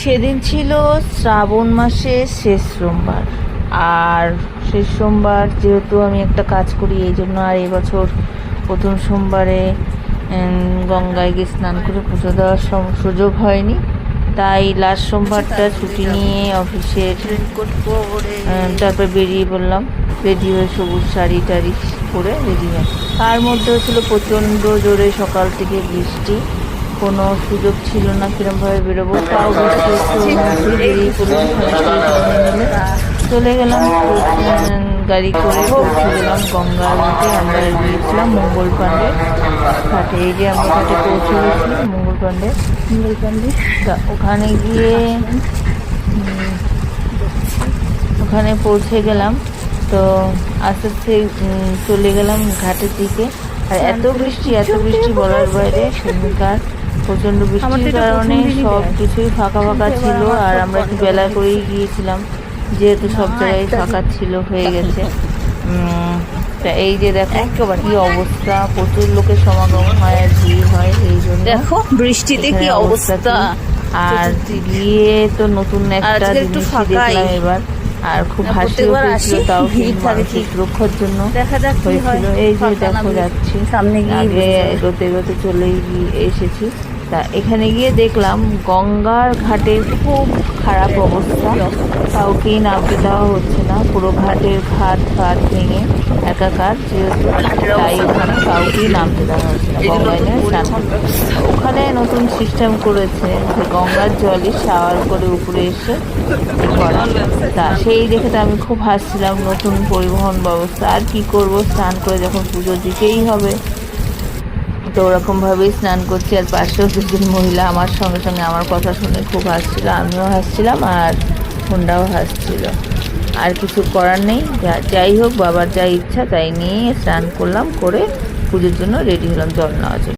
সেদিন ছিল শ্রাবণ মাসের শেষ সোমবার, আর শেষ সোমবার যেহেতু আমি একটা কাজ করি এই জন্য আর এবছর প্রথম সোমবারে গঙ্গায় গিয়ে স্নান করে পুজো দেওয়ার সুযোগ হয়নি। তাই লাস্ট সোমবারটা ছুটি নিয়ে অফিসের তারপর বেরিয়ে পড়লাম। রেডি হয়ে সবুজ শাড়ি টাড়ি পরে রেডি হয়। তার মধ্যেও ছিল প্রচণ্ড জোরে সকাল থেকে বৃষ্টি, কোনো সুযোগ ছিল না কিরমভাবে বেরোবো। তাও বৃষ্টি বেরিয়ে পড়লাম, চলে গেলাম গাড়ি করে, পৌঁছে গেলাম গঙ্গার ঘাটে। আমরা গিয়েছিলাম মঙ্গল পাণ্ডে ঘাটে। এই যে আমরা ঘাটে পৌঁছে গেছি মঙ্গল পাণ্ডে। ওখানে পৌঁছে গেলাম, তো আস্তে আস্তে চলে গেলাম ঘাটের দিকে। আর এত বৃষ্টি বলার বাইরে। সেদিনকার প্রচণ্ড বৃষ্টির কারণে সব কিছুই ফাঁকা ফাঁকা ছিল, আর আমরা একটু বেলা করেই গিয়েছিলাম যেহেতু সব জায়গায় ফাঁকা ছিল, হয়ে গেছে। তা এই যে দেখো কি অবস্থা, প্রচুর লোকের সমাগম হয় আর ভিড় হয়, এই জন্য দেখো বৃষ্টিতে কি অবস্থা। আর গিয়ে তো নতুন একটা জিনিস দেখলাম এবার, আর খুব হাসিও পেয়েছিল। তাও ঠিক রক্ষার জন্য হয়েছিল। এই যে দেখো যাচ্ছি সামনে গিয়ে এগোতে এগোতে চলেই এসেছি। তা এখানে গিয়ে দেখলাম গঙ্গার ঘাটের খুব খারাপ অবস্থা, কাউকেই নামতে দেওয়া হচ্ছে না। পুরো ঘাটের ঘাট ভেঙে একাকার, তাই ওখানে কাউকেই নামতে দেওয়া হচ্ছে না গঙ্গায় নিয়ে স্নান। ওখানে নতুন সিস্টেম করেছে যে গঙ্গার জলই শাওয়ার করে উপরে এসে করা। তা সেই দেখে তো আমি খুব হাসছিলাম, নতুন পরিবহন ব্যবস্থা। আর কি করব, স্নান করে যখন পুজো দিতেই হবে, তো ওরকমভাবেই স্নান করছি। আর পাশেও দুজন মহিলা আমার সঙ্গে সঙ্গে আমার কথা শুনে খুব হাসছিল, আমিও হাসছিলাম আর ফোনটাও হাসছিল। আর কিছু করার নেই, যাই হোক বাবার যা ইচ্ছা তাই নিয়ে স্নান করলাম, করে পুজোর জন্য রেডি হলাম জল নেওয়ার জন্য।